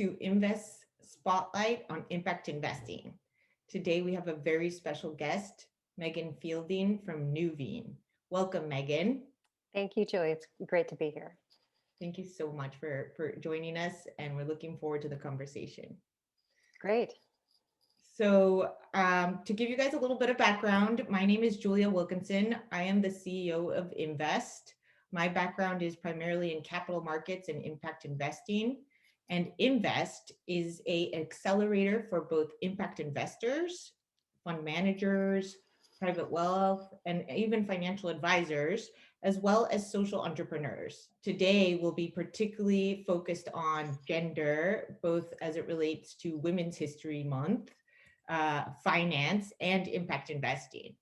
to Invest Spotlight on Impact Investing. Today we have a very special guest, Megan Fielding from Nuveen. Welcome, Megan. Thank you, Julie. It's great to be here. Thank you so much for joining us, and we're looking forward to the conversation. Great. So to give you guys a little bit of background, my name is Julia Wilkinson. I am the CEO of Invest. My background is primarily in capital markets and impact investing. And Invest is an accelerator for both impact investors, fund managers, private wealth, and even financial advisors, as well as social entrepreneurs. Today, we'll be particularly focused on gender, both as it relates to Women's History Month, finance, and impact investing.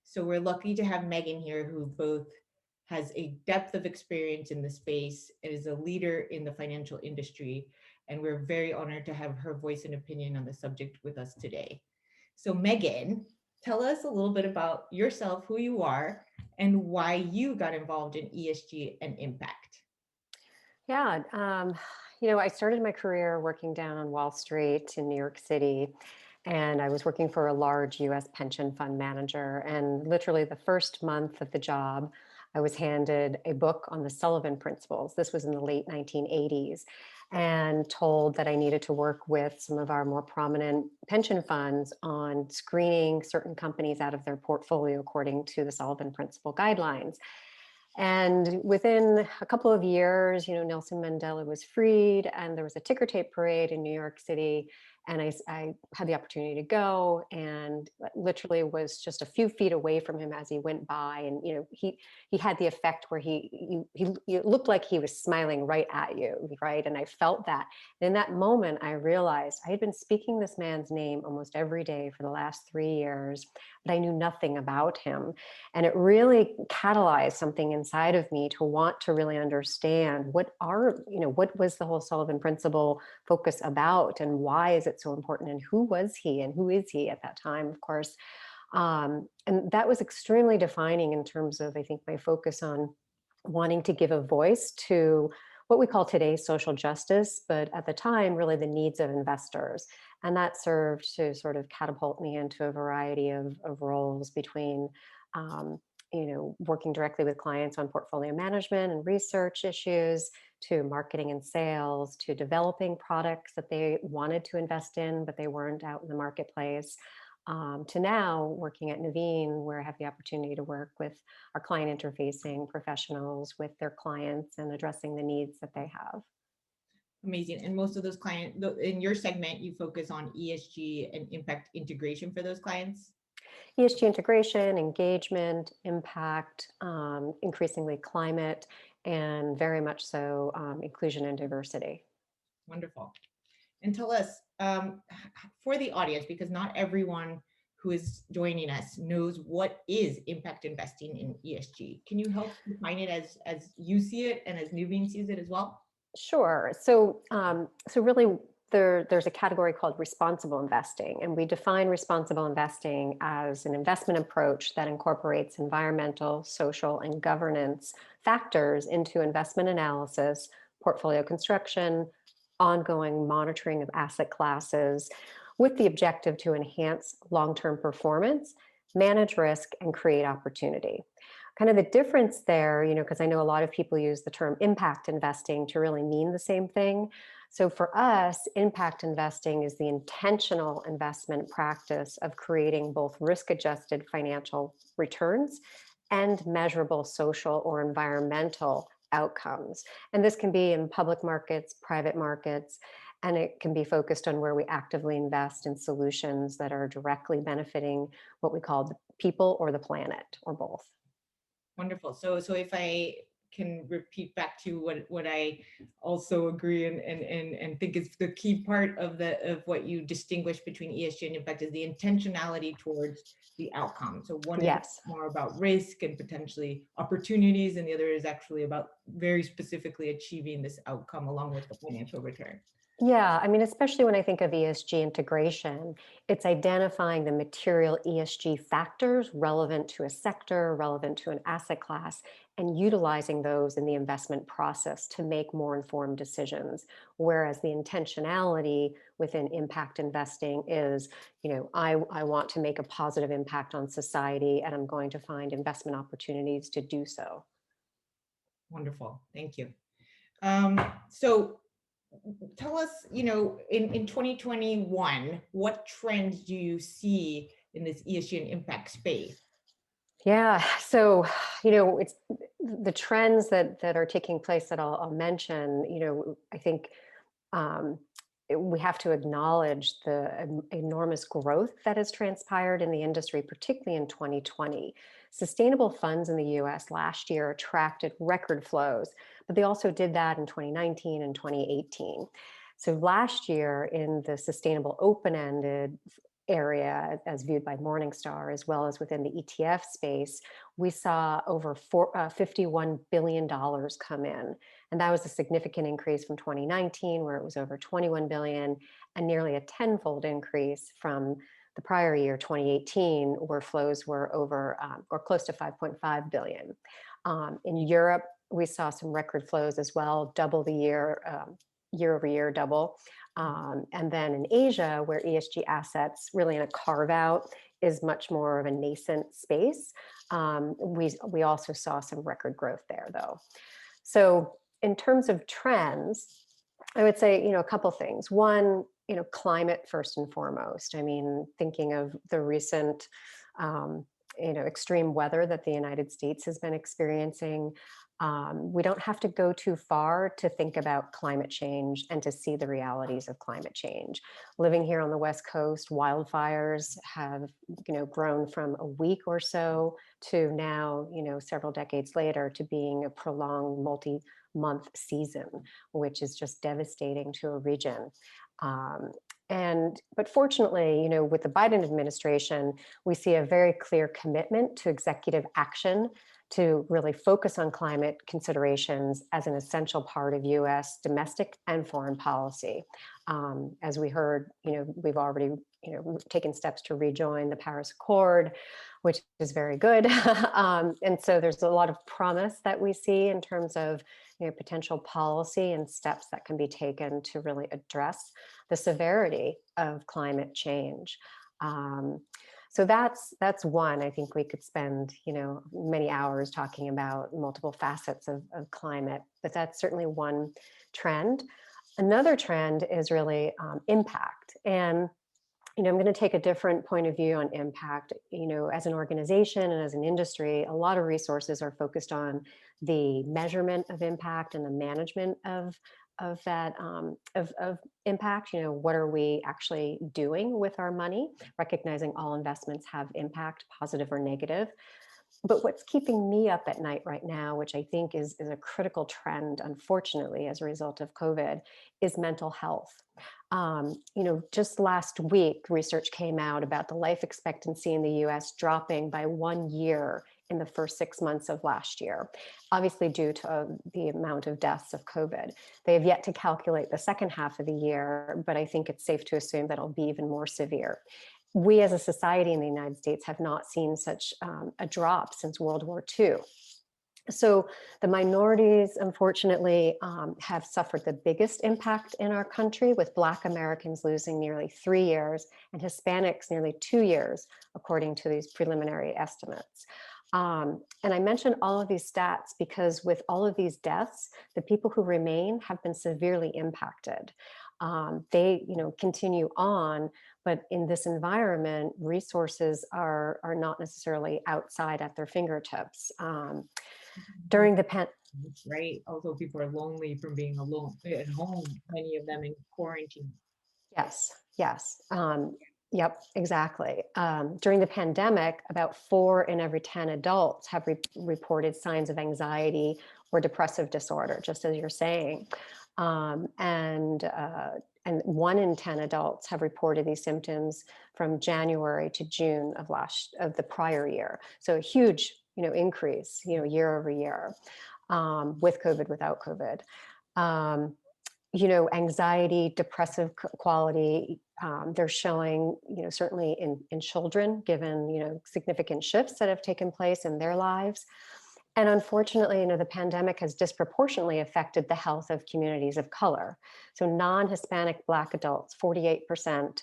So we're lucky to have Megan here, who both has a depth of experience in the space and is a leader in the financial industry. And we're very honored to have her voice and opinion on the subject with us today. So Megan, tell us a little bit about yourself, who you are, and why you got involved in ESG and impact. Yeah, I started my career working down on Wall Street in New York City, and I was working for a large US pension fund manager. And literally the first month of the job, I was handed a book on the Sullivan Principles. This was in the late 1980s, and told that I needed to work with some of our more prominent pension funds on screening certain companies out of their portfolio according to the Sullivan Principle guidelines. And within a couple of years, Nelson Mandela was freed, and there was a ticker tape parade in New York City. And I had the opportunity to go, and literally was just a few feet away from him as he went by. And he had the effect where he looked like he was smiling right at you, right? And I felt that. And in that moment, I realized I had been speaking this man's name almost every day for the last 3 years, but I knew nothing about him. And it really catalyzed something inside of me to want to really understand what was the whole Sullivan Principle focus about, and why is it so important, and who was he, and who is he at that time, of course. And that was extremely defining in terms of, I think, my focus on wanting to give a voice to what we call today social justice, but at the time, really the needs of investors. And that served to sort of catapult me into a variety of roles between working directly with clients on portfolio management and research issues, to marketing and sales, to developing products that they wanted to invest in, but they weren't out in the marketplace, to now working at Nuveen, where I have the opportunity to work with our client interfacing professionals with their clients and addressing the needs that they have. Amazing. And most of those clients, in your segment, you focus on ESG and impact integration for those clients? ESG integration, engagement, impact, increasingly climate, and very much so inclusion and diversity. Wonderful. And tell us, for the audience, because not everyone who is joining us knows what is impact investing in ESG. Can you help define it as you see it and as Nuveen sees it as well? Sure. So really, there's a category called responsible investing, and we define responsible investing as an investment approach that incorporates environmental, social, and governance factors into investment analysis, portfolio construction, ongoing monitoring of asset classes, with the objective to enhance long-term performance, manage risk, and create opportunity. Kind of the difference there, because I know a lot of people use the term impact investing to really mean the same thing. So for us, impact investing is the intentional investment practice of creating both risk-adjusted financial returns and measurable social or environmental outcomes. And this can be in public markets, private markets, and it can be focused on where we actively invest in solutions that are directly benefiting what we call the people or the planet, or both. Wonderful. So if I can repeat back to what I also agree and think is the key part of what you distinguish between ESG and impact is the intentionality towards the outcome. So one is more about risk and potentially opportunities, and the other is actually about very specifically achieving this outcome along with the financial return. Yeah, I mean, especially when I think of ESG integration, it's identifying the material ESG factors relevant to a sector, relevant to an asset class, and utilizing those in the investment process to make more informed decisions. Whereas the intentionality within impact investing is, I want to make a positive impact on society, and I'm going to find investment opportunities to do so. Wonderful. Thank you. So tell us, in 2021, what trends do you see in this ESG and impact space? Yeah, so it's the trends that are taking place that I'll mention. I think um, we have to acknowledge the enormous growth that has transpired in the industry, particularly in 2020. Sustainable funds in the U.S. last year attracted record flows, but they also did that in 2019 and 2018. So last year in the sustainable open-ended area as viewed by Morningstar, as well as within the ETF space, we saw over $51 billion come in. And that was a significant increase from 2019, where it was over 21 billion, and nearly a tenfold increase from the prior year, 2018, where flows were over or close to 5.5 billion. In Europe, we saw some record flows as well, double the year over year, double. And then in Asia, where ESG assets really in a carve out is much more of a nascent space, we also saw some record growth there, though. So in terms of trends, I would say, a couple things. One, climate first and foremost. I mean, thinking of the recent, extreme weather that the United States has been experiencing. We don't have to go too far to think about climate change and to see the realities of climate change. Living here on the West Coast, wildfires have, grown from a week or so to now, several decades later, to being a prolonged multi-month season, which is just devastating to a region. But fortunately, with the Biden administration, we see a very clear commitment to executive action to really focus on climate considerations as an essential part of U.S. domestic and foreign policy. As we heard, we've already, taken steps to rejoin the Paris Accord, which is very good. And so there's a lot of promise that we see in terms of potential policy and steps that can be taken to really address the severity of climate change. So that's one. I think we could spend many hours talking about multiple facets of climate, but that's certainly one trend. Another trend is really impact. And I'm going to take a different point of view on impact. As an organization and as an industry, a lot of resources are focused on the measurement of impact and the management of that of impact. What are we actually doing with our money? Recognizing all investments have impact, positive or negative. But what's keeping me up at night right now, which I think is a critical trend, unfortunately, as a result of COVID, is mental health. Just last week, research came out about the life expectancy in the US dropping by 1 year in the first 6 months of last year, obviously due to the amount of deaths of COVID. They have yet to calculate the second half of the year, but I think it's safe to assume that it'll be even more severe. We as a society in the United States have not seen such a drop since World War II. So the minorities, unfortunately, have suffered the biggest impact in our country, with Black Americans losing nearly 3 years and Hispanics nearly 2 years, according to these preliminary estimates. And I mention all of these stats because with all of these deaths, the people who remain have been severely impacted. They, continue on, but in this environment, resources are not necessarily outside at their fingertips. During the Right. Also, people are lonely from being alone at home, many of them in quarantine. Yes. Yep, exactly. During the pandemic, about 4 in every 10 adults have reported signs of anxiety or depressive disorder, just as you're saying. And 1 in 10 adults have reported these symptoms from January to June of the prior year. So a huge, increase, year over year, with COVID, without COVID. Anxiety, depressive quality, they're showing, certainly in children, given, significant shifts that have taken place in their lives. And unfortunately, the pandemic has disproportionately affected the health of communities of color. So non-Hispanic Black adults, 48%,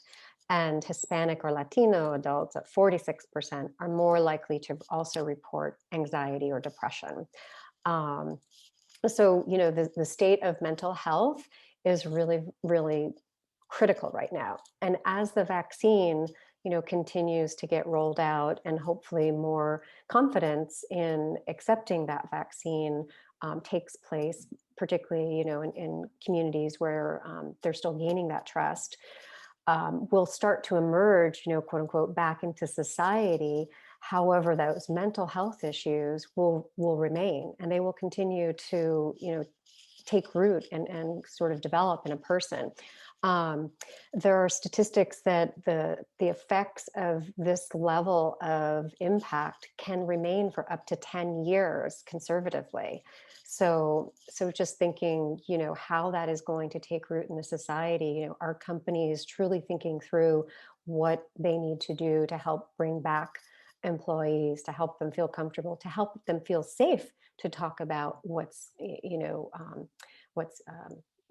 and Hispanic or Latino adults at 46% are more likely to also report anxiety or depression. Um, so, the state of mental health is really, really critical right now. And as the vaccine, continues to get rolled out and hopefully more confidence in accepting that vaccine takes place, particularly, in communities where they're still gaining that trust, will start to emerge, quote unquote, back into society. However, those mental health issues will remain, and they will continue to, take root and sort of develop in a person. Um, there are statistics that the effects of this level of impact can remain for up to 10 years conservatively. So just thinking, how that is going to take root in the society, are companies truly thinking through what they need to do to help bring back employees, to help them feel comfortable, to help them feel safe to talk about what's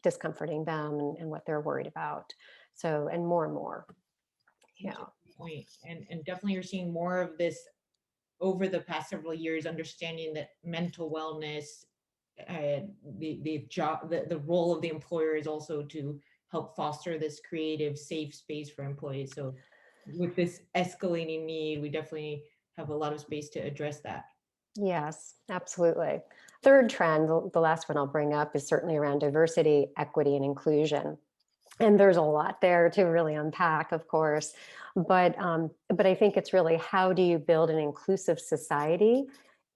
discomforting them and what they're worried about. So, and more. Yeah. Point. And definitely you're seeing more of this over the past several years, understanding that mental wellness, the job, the role of the employer is also to help foster this creative, safe space for employees. So with this escalating need, we definitely have a lot of space to address that. Yes, absolutely. Third trend, the last one I'll bring up, is certainly around diversity, equity, and inclusion. And there's a lot there to really unpack, of course, but I think it's really, how do you build an inclusive society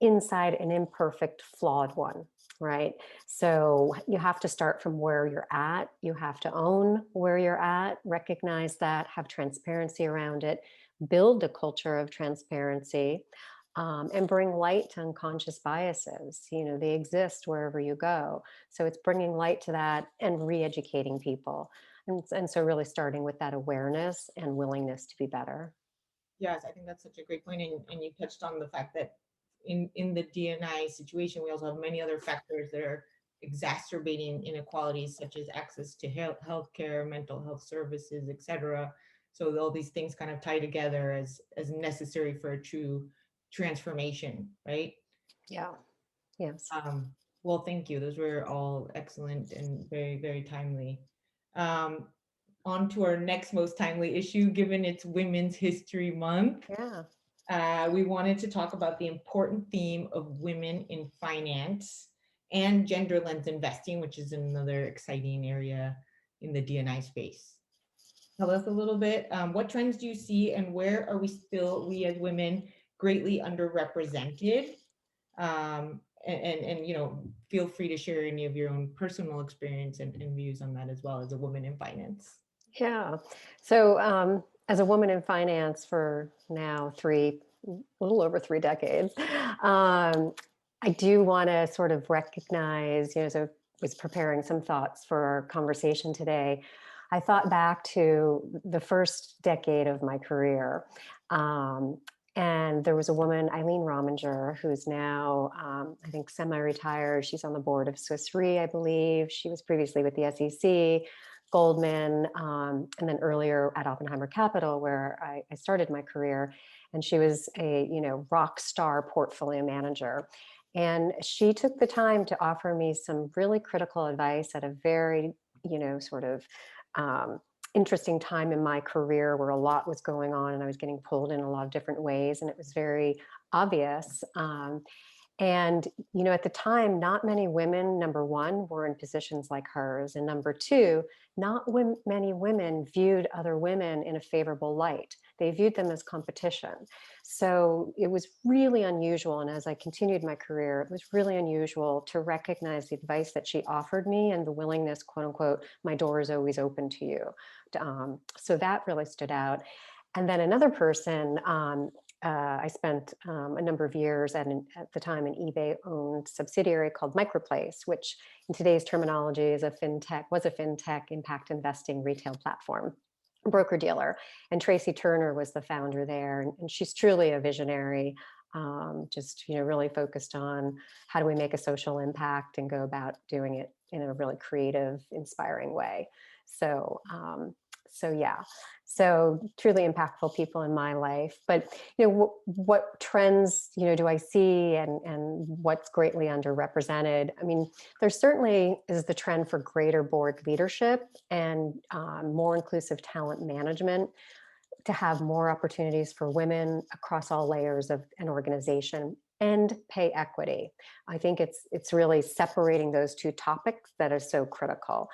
inside an imperfect, flawed one, right? So you have to start from where you're at. You have to own where you're at, recognize that, have transparency around it, build a culture of transparency, and bring light to unconscious biases. They exist wherever you go. So it's bringing light to that and re-educating people. And so really starting with that awareness and willingness to be better. Yes, I think that's such a great point. And you touched on the fact that in the DNI situation, we also have many other factors that are exacerbating inequalities, such as access to healthcare, mental health services, etc. So all these things kind of tie together as necessary for a true transformation, right? Yeah. Yes. Well, thank you. Those were all excellent and very, very timely. Um, on to our next most timely issue, given it's Women's History Month. Yeah. We wanted to talk about the important theme of women in finance and gender lens investing, which is another exciting area in the DNI space. Tell us a little bit, what trends do you see and where are we as women greatly underrepresented? And feel free to share any of your own personal experience and views on that as well as a woman in finance. Yeah. So as a woman in finance for now a little over 3 decades, I do want to sort of recognize, so I was preparing some thoughts for our conversation today. I thought back to the first decade of my career. And there was a woman, Eileen Rominger, who's now, I think, semi-retired. She's on the board of Swiss Re, I believe. She was previously with the SEC, Goldman, and then earlier at Oppenheimer Capital, where I started my career. And she was a, rock star portfolio manager. And she took the time to offer me some really critical advice at a very, sort of interesting time in my career where a lot was going on and I was getting pulled in a lot of different ways. And it was very obvious. And, at the time, not many women, number one, were in positions like hers. And number two, not many women viewed other women in a favorable light. They viewed them as competition. So it was really unusual. And as I continued my career, it was really unusual to recognize the advice that she offered me and the willingness, quote unquote, my door is always open to you. So that really stood out. And then another person I spent a number of years at the time an eBay-owned subsidiary called Microplace, which in today's terminology is was a fintech impact investing retail platform, broker dealer. And Tracy Turner was the founder there, and she's truly a visionary. Just really focused on how do we make a social impact and go about doing it in a really creative, inspiring way. So, so yeah, so truly impactful people in my life. But what trends do I see, and what's greatly underrepresented? I mean, there certainly is the trend for greater board leadership and more inclusive talent management, to have more opportunities for women across all layers of an organization, and pay equity. I think it's really separating those two topics that are so critical.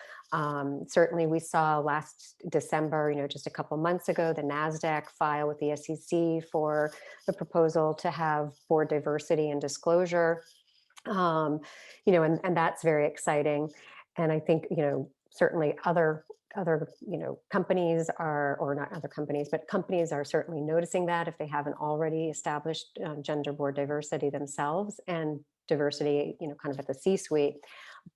Certainly we saw last December, just a couple months ago, the NASDAQ file with the SEC for the proposal to have board diversity and disclosure. And that's very exciting. And I think, certainly other companies are, or not other companies, but companies are certainly noticing that if they haven't already established gender board diversity themselves, and diversity, kind of at the C-suite.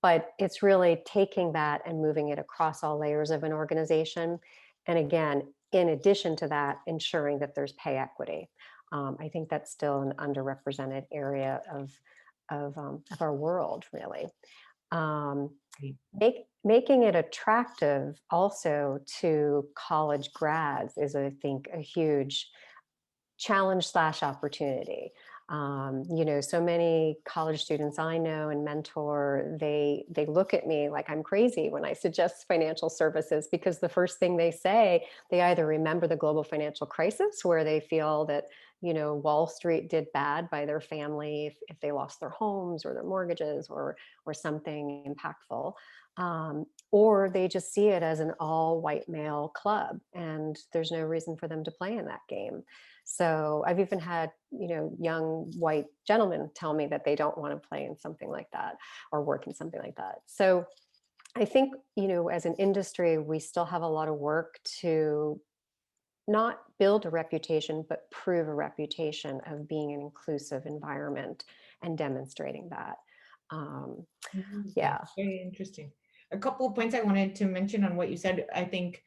But it's really taking that and moving it across all layers of an organization. And again, in addition to that, ensuring that there's pay equity. I think that's still an underrepresented area of our world, really. Making it attractive also to college grads is, I think, a huge challenge / opportunity. So many college students I know and mentor, they look at me like I'm crazy when I suggest financial services, because the first thing they say, they either remember the global financial crisis, where they feel that Wall Street did bad by their family if they lost their homes or their mortgages or something impactful. Or they just see it as an all white male club, and there's no reason for them to play in that game. So I've even had, young white gentlemen tell me that they don't want to play in something like that or work in something like that. So I think, as an industry, we still have a lot of work to not build a reputation, but prove a reputation of being an inclusive environment and demonstrating that. Yeah. Very interesting. A couple of points I wanted to mention on what you said. I think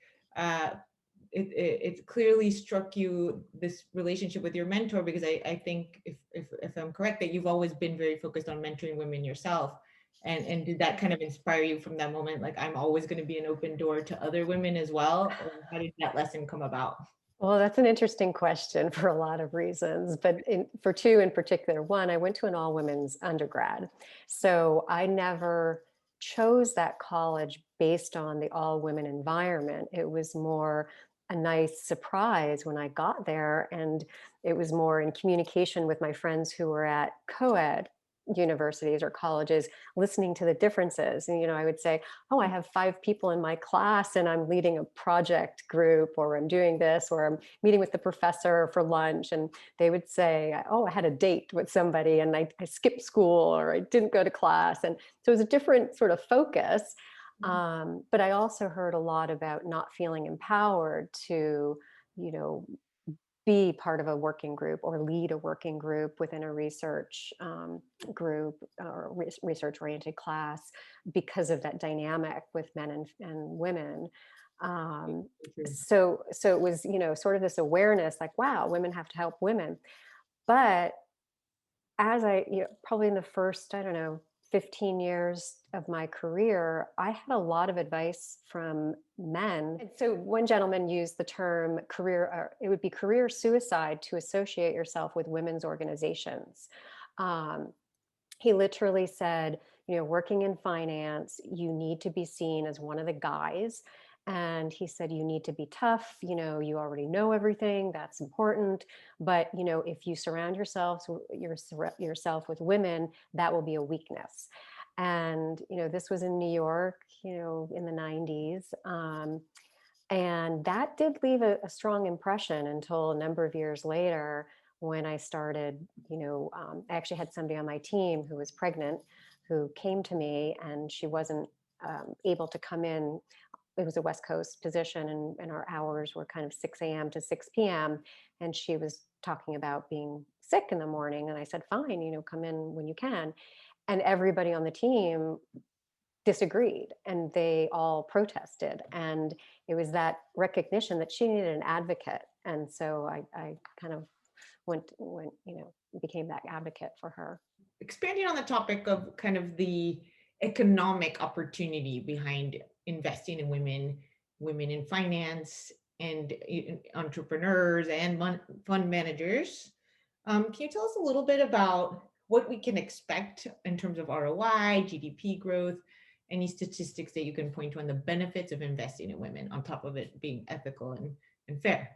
it clearly struck you, this relationship with your mentor, because I think if I'm correct, that you've always been very focused on mentoring women yourself. And did that kind of inspire you from that moment? Like, I'm always going to be an open door to other women as well. Or how did that lesson come about? Well, that's an interesting question for a lot of reasons, but for two in particular. One, I went to an all women's undergrad. So I never chose that college based on the all women environment. It was more a nice surprise when I got there. And it was more in communication with my friends who were at co-ed universities or colleges, listening to the differences. And, I would say, oh, I have 5 people in my class and I'm leading a project group, or I'm doing this, or I'm meeting with the professor for lunch. And they would say, oh, I had a date with somebody and I skipped school, or I didn't go to class. And so it was a different sort of focus. But I also heard a lot about not feeling empowered to, be part of a working group or lead a working group within a research group or research-oriented class, because of that dynamic with men and women. So it was, sort of this awareness, like, wow, women have to help women. But as probably in the first, I don't know, 15 years of my career, I had a lot of advice from men. And so one gentleman used the term it would be career suicide to associate yourself with women's organizations. He literally said, working in finance, you need to be seen as one of the guys. And he said, you need to be tough. You already know everything. That's important. But, if you surround yourself with women, that will be a weakness. And, this was in New York, in the 90s. And that did leave a strong impression until a number of years later, when I started, I actually had somebody on my team who was pregnant, who came to me, and she wasn't able to come in it was a West Coast position, and our hours were kind of 6 a.m. to 6 p.m. And she was talking about being sick in the morning. And I said, fine, come in when you can. And everybody on the team disagreed and they all protested. And it was that recognition that she needed an advocate. And so I kind of went, became that advocate for her. Expanding on the topic of kind of the economic opportunity behind investing in women in finance and entrepreneurs and fund managers. Can you tell us a little bit about what we can expect in terms of ROI, GDP growth, any statistics that you can point to on the benefits of investing in women on top of it being ethical and fair?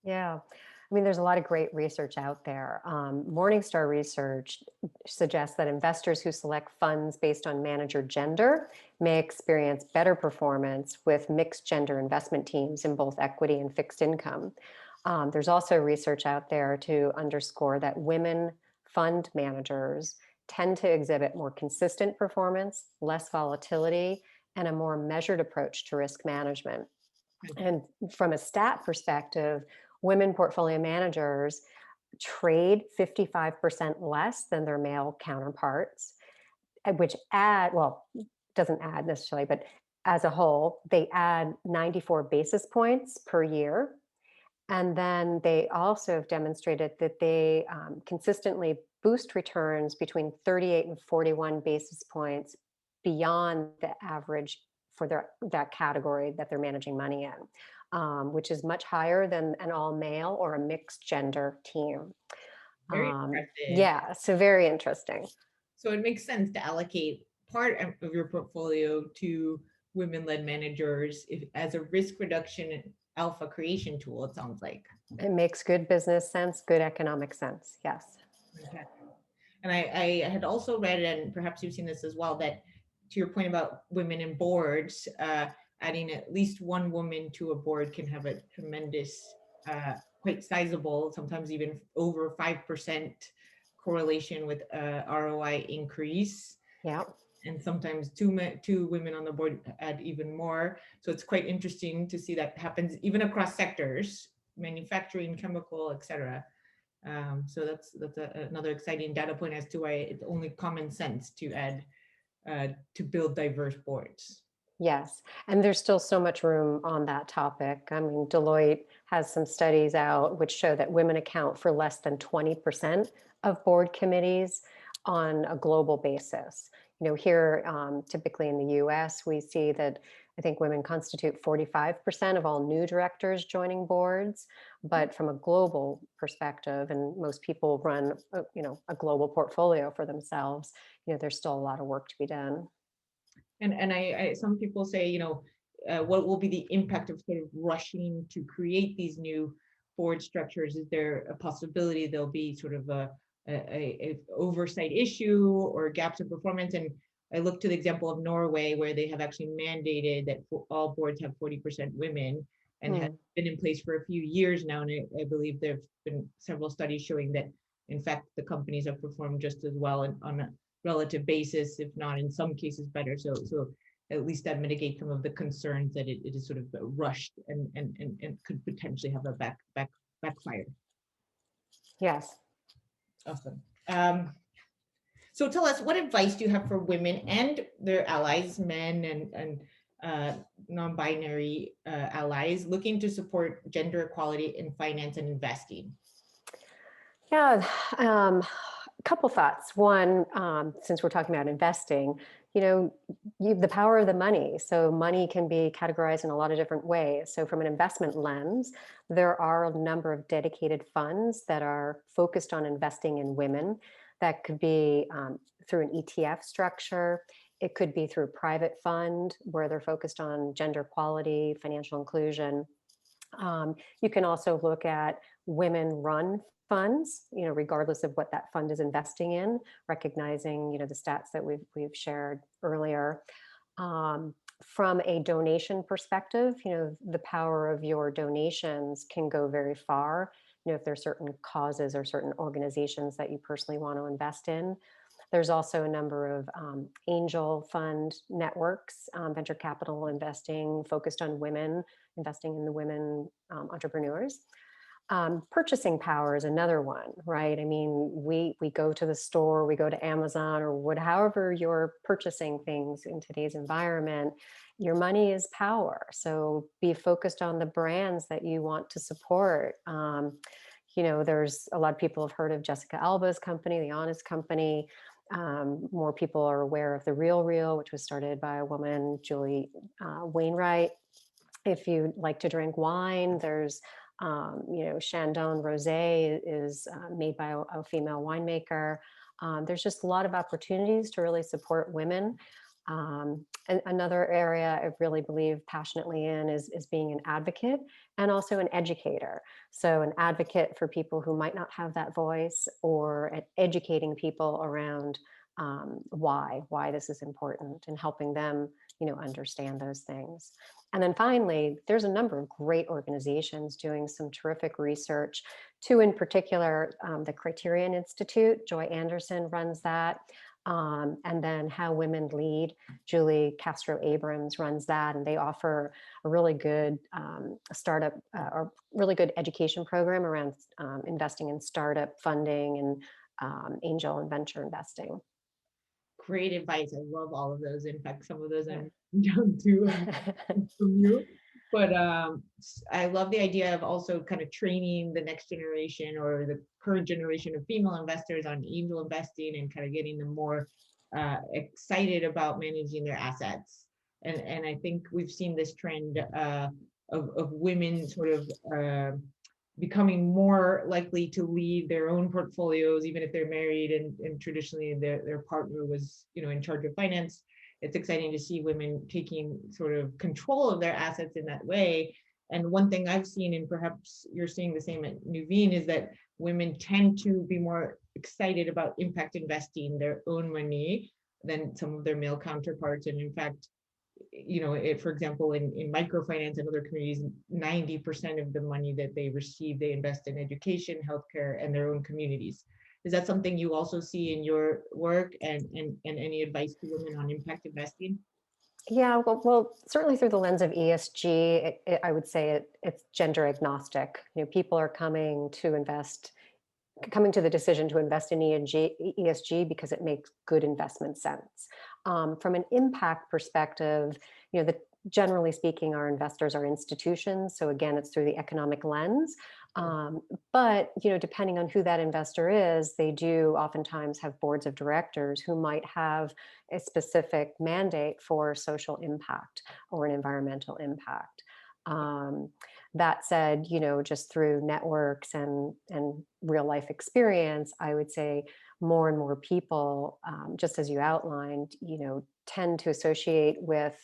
Yeah. I mean, there's a lot of great research out there. Morningstar research suggests that investors who select funds based on manager gender may experience better performance with mixed gender investment teams in both equity and fixed income. There's also research out there to underscore that women fund managers tend to exhibit more consistent performance, less volatility, and a more measured approach to risk management. And from a stat perspective, women portfolio managers trade 55% less than their male counterparts, which doesn't add necessarily, but as a whole, they add 94 basis points per year. And then they also have demonstrated that they consistently boost returns between 38 and 41 basis points beyond the average for that category that they're managing money in, which is much higher than an all male or a mixed gender team. Very impressive. Yeah, so very interesting. So it makes sense to allocate part of your portfolio to women-led managers as a risk reduction and alpha creation tool, it sounds like. It makes good business sense, good economic sense. Yes. Okay. And I had also read, and perhaps you've seen this as well, that to your point about women in boards, adding at least one woman to a board can have a tremendous, quite sizable, sometimes even over 5% correlation with ROI increase. Yeah. And sometimes two women on the board add even more. So it's quite interesting to see that happens even across sectors, manufacturing, chemical, et cetera. So that's another exciting data point as to why it's only common sense to add to build diverse boards. Yes, and there's still so much room on that topic. I mean, Deloitte has some studies out which show that women account for less than 20% of board committees on a global basis. Here, typically in the US, we see that I think women constitute 45% of all new directors joining boards, but from a global perspective, and most people run, a global portfolio for themselves, there's still a lot of work to be done. And I some people say, what will be the impact of sort of rushing to create these new board structures? Is there a possibility there'll be sort of a oversight issue or gaps in performance? And I look to the example of Norway, where they have actually mandated that all boards have 40% women and has been in place for a few years now. And I believe there have been several studies showing that, in fact, the companies have performed just as well on a relative basis, if not in some cases better. So at least that mitigates some of the concerns that it is sort of rushed and could potentially have a backfire. Yes. Awesome. So tell us, what advice do you have for women and their allies, men and non-binary allies looking to support gender equality in finance and investing? Yeah, a couple thoughts. One, since we're talking about investing, the power of the money. So money can be categorized in a lot of different ways. So from an investment lens, there are a number of dedicated funds that are focused on investing in women. That could be through an ETF structure. It could be through a private fund where they're focused on gender equality, financial inclusion. You can also look at women-run funds, regardless of what that fund is investing in, recognizing, the stats that we've shared earlier. From a donation perspective, the power of your donations can go very far. If there are certain causes or certain organizations that you personally want to invest in. There's also a number of angel fund networks, venture capital investing focused on women, investing in the women entrepreneurs. Purchasing power is another one, right? I mean, we go to the store, we go to Amazon or however you're purchasing things in today's environment, your money is power. So be focused on the brands that you want to support. There's a lot of people have heard of Jessica Alba's company, The Honest Company. More people are aware of The Real Real, which was started by a woman, Julie Wainwright. If you like to drink wine, there's Chandon Rosé is made by a female winemaker. There's just a lot of opportunities to really support women. And another area I really believe passionately in is being an advocate and also an educator. So an advocate for people who might not have that voice, or educating people around why this is important and helping them, understand those things. And then finally, there's a number of great organizations doing some terrific research. Two in particular, the Criterion Institute, Joy Anderson runs that. And then How Women Lead, Julie Castro Abrams runs that, and they offer a really good startup or really good education program around investing in startup funding and angel and venture investing. Great advice. I love all of those. In fact, some of those I'm down to from you. But I love the idea of also kind of training the next generation or the current generation of female investors on angel investing and kind of getting them more excited about managing their assets. And I think we've seen this trend of women sort of becoming more likely to lead their own portfolios, even if they're married and traditionally their partner was, in charge of finance. It's exciting to see women taking sort of control of their assets in that way. And one thing I've seen, and perhaps you're seeing the same at Nuveen, is that women tend to be more excited about impact investing their own money than some of their male counterparts. And in fact, for example, in microfinance and other communities, 90% of the money that they receive, they invest in education, healthcare, and their own communities. Is that something you also see in your work, and any advice to women on impact investing? Yeah, well, certainly through the lens of ESG, I would say it's gender agnostic. People are coming to the decision to invest in ESG because it makes good investment sense. From an impact perspective, generally speaking, our investors are institutions. So again, it's through the economic lens. But depending on who that investor is, they do oftentimes have boards of directors who might have a specific mandate for social impact or an environmental impact. That said, just through networks and real life experience, I would say more and more people, just as you outlined, tend to associate with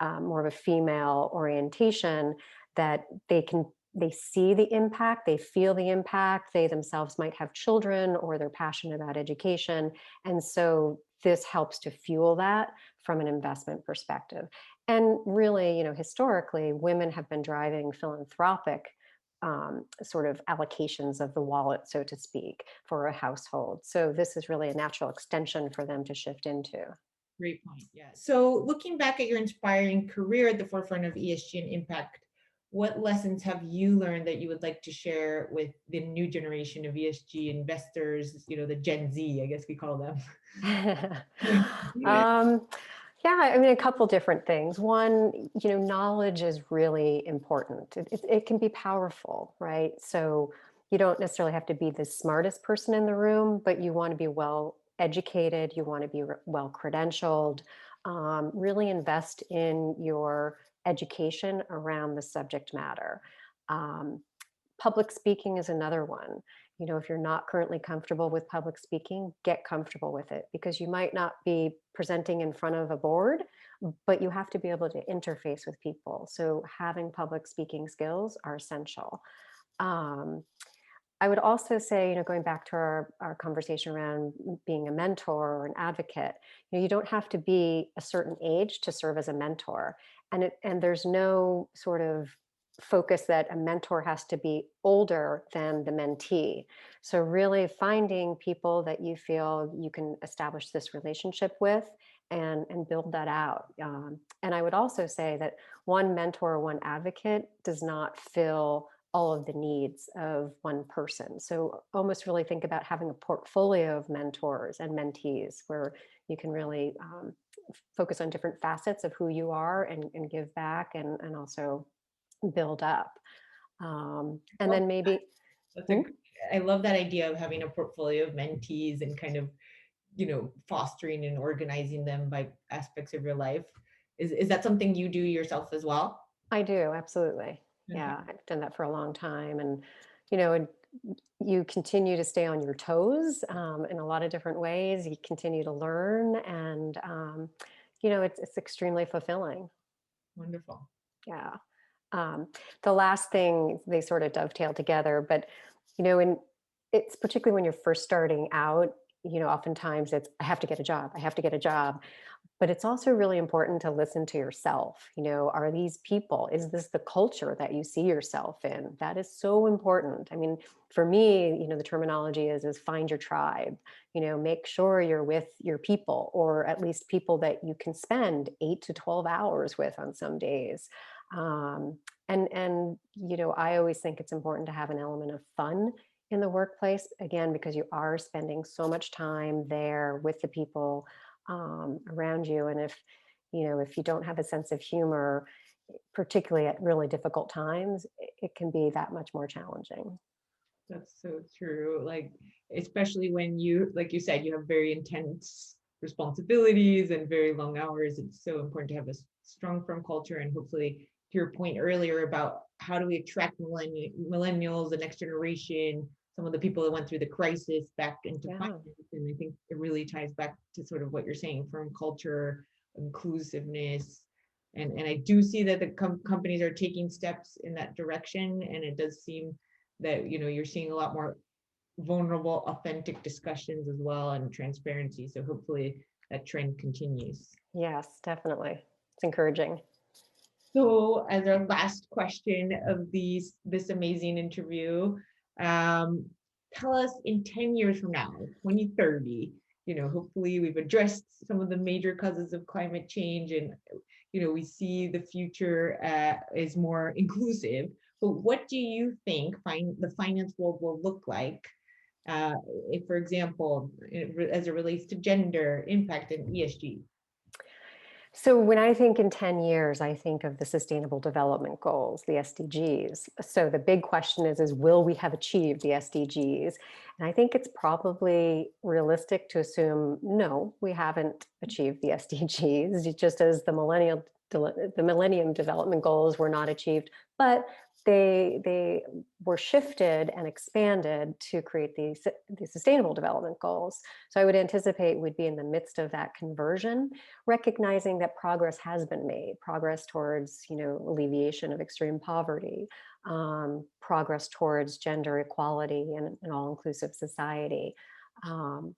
more of a female orientation, that they see the impact, they feel the impact, they themselves might have children or they're passionate about education. And so this helps to fuel that from an investment perspective. And really, historically, women have been driving philanthropic sort of allocations of the wallet, so to speak, for a household. So this is really a natural extension for them to shift into. Great point. Yeah. So looking back at your inspiring career at the forefront of ESG and impact, what lessons have you learned that you would like to share with the new generation of ESG investors, the Gen Z, I guess we call them? Yeah, I mean, a couple different things. One, knowledge is really important. It can be powerful, right? So you don't necessarily have to be the smartest person in the room, but you want to be well educated, you want to be well credentialed, really invest in your education around the subject matter. Public speaking is another one. If you're not currently comfortable with public speaking, get comfortable with it, because you might not be presenting in front of a board, but you have to be able to interface with people. So having public speaking skills are essential. I would also say, going back to our conversation around being a mentor or an advocate, you don't have to be a certain age to serve as a mentor. And there's no sort of focus that a mentor has to be older than the mentee. So really finding people that you feel you can establish this relationship with and build that out. And I would also say that one mentor, one advocate does not fill all of the needs of one person. So almost really think about having a portfolio of mentors and mentees where you can really focus on different facets of who you are and give back and also build up. And Love then maybe, That's hmm? I love that idea of having a portfolio of mentees and kind of, fostering and organizing them by aspects of your life. Is that something you do yourself as well? I do, absolutely. Okay. Yeah, I've done that for a long time. And you continue to stay on your toes in a lot of different ways. You continue to learn, and it's extremely fulfilling. Wonderful. Yeah. Um, the last thing, they sort of dovetail together, but and it's particularly when you're first starting out, oftentimes it's, I have to get a job, I have to get a job. But it's also really important to listen to yourself. Are these people, is this the culture that you see yourself in? That is so important. I mean, for me, the terminology is find your tribe. Make sure you're with your people, or at least people that you can spend 8 to 12 hours with on some days. And I always think it's important to have an element of fun in the workplace, again, because you are spending so much time there with the people around you. And if you don't have a sense of humor, particularly at really difficult times, it can be that much more challenging. That's so true. Like, especially when you, like you said, you have very intense responsibilities and very long hours. It's so important to have a strong firm culture. And hopefully, to your point earlier about how do we attract millennials, the next generation, some of the people that went through the crisis back into Yeah. finance. And I think it really ties back to sort of what you're saying, firm culture, inclusiveness. And I do see that the companies are taking steps in that direction. And it does seem that you're seeing a lot more vulnerable, authentic discussions as well, and transparency. So hopefully that trend continues. Yes, definitely. It's encouraging. So as our last question of this amazing interview, um, tell us in 10 years from now, 2030, hopefully we've addressed some of the major causes of climate change, and we see the future is more inclusive. But what do you think the finance world will look like, uh, if, for example, as it relates to gender, impact, and ESG? So when I think in 10 years, I think of the Sustainable Development Goals, the SDGs. So the big question is will we have achieved the SDGs? And I think it's probably realistic to assume, no, we haven't achieved the SDGs, just as the Millennium Development Goals were not achieved, but they were shifted and expanded to create the Sustainable Development Goals. So I would anticipate we'd be in the midst of that conversion, recognizing that progress has been made, progress towards, alleviation of extreme poverty, progress towards gender equality and an all-inclusive society. Um,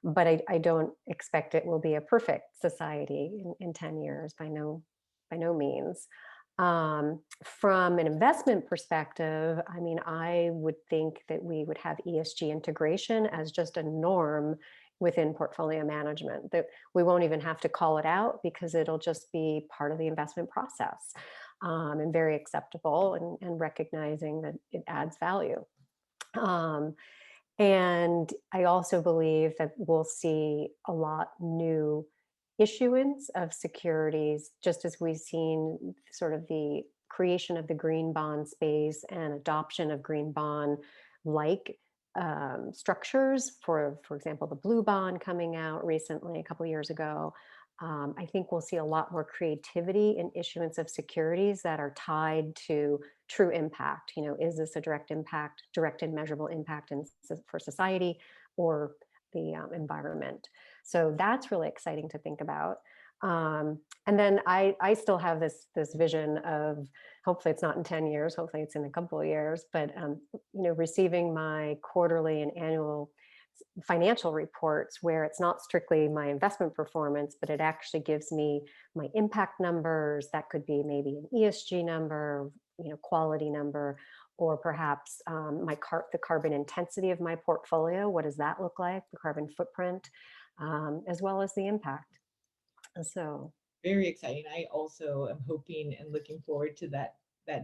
but I don't expect it will be a perfect society in 10 years, by no means. From an investment perspective, I mean, I would think that we would have ESG integration as just a norm within portfolio management, that we won't even have to call it out because it'll just be part of the investment process, and very acceptable, and recognizing that it adds value. Um, and I also believe that we'll see a lot new issuance of securities, just as we've seen sort of the creation of the green bond space and adoption of green bond like structures, for example, the blue bond coming out recently a couple years ago. I think we'll see a lot more creativity in issuance of securities that are tied to true impact. Is this a direct impact, direct and measurable impact for society or the environment? So that's really exciting to think about. And then I still have this vision of, hopefully it's not in 10 years, hopefully it's in a couple of years, but receiving my quarterly and annual financial reports where it's not strictly my investment performance, but it actually gives me my impact numbers. That could be maybe an ESG number, quality number, or perhaps the carbon intensity of my portfolio. What does that look like? The carbon footprint, as well as the impact. So Very exciting. I also am hoping and looking forward to that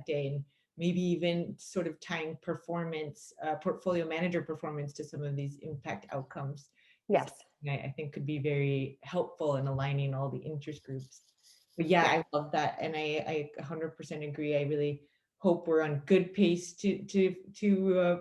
day, and maybe even sort of tying performance, portfolio manager performance to some of these impact outcomes. Is yes. something I think could be very helpful in aligning all the interest groups. But yeah, Yeah. I love that, and I 100% agree. I really hope we're on good pace to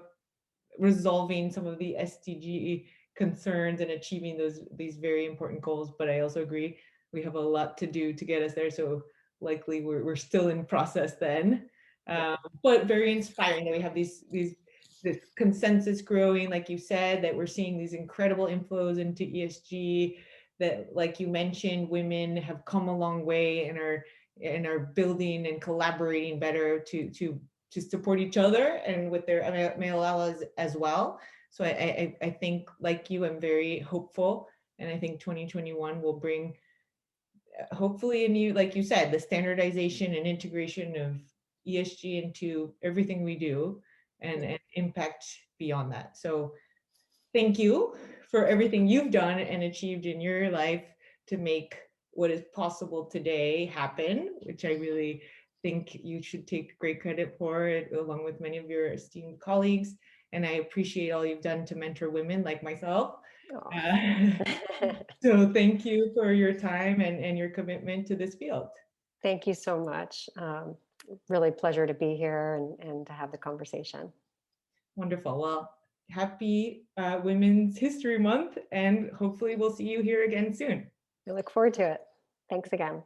resolving some of the SDG concerns and achieving these very important goals. But I also agree we have a lot to do to get us there. So likely we're still in process then. Yeah. But very inspiring that we have this consensus growing, like you said, that we're seeing these incredible inflows into ESG, that, like you mentioned, women have come a long way and are building and collaborating better to support each other and with their male allies as well. So I think, like you, I'm very hopeful, and I think 2021 will bring hopefully a new, like you said, the standardization and integration of ESG into everything we do, and impact beyond that. So thank you for everything you've done and achieved in your life to make what is possible today happen, which I really think you should take great credit for it, along with many of your esteemed colleagues. And I appreciate all you've done to mentor women like myself. So thank you for your time and your commitment to this field. Thank you so much. Really pleasure to be here and to have the conversation. Wonderful. Well, happy Women's History Month, and hopefully we'll see you here again soon. I look forward to it. Thanks again.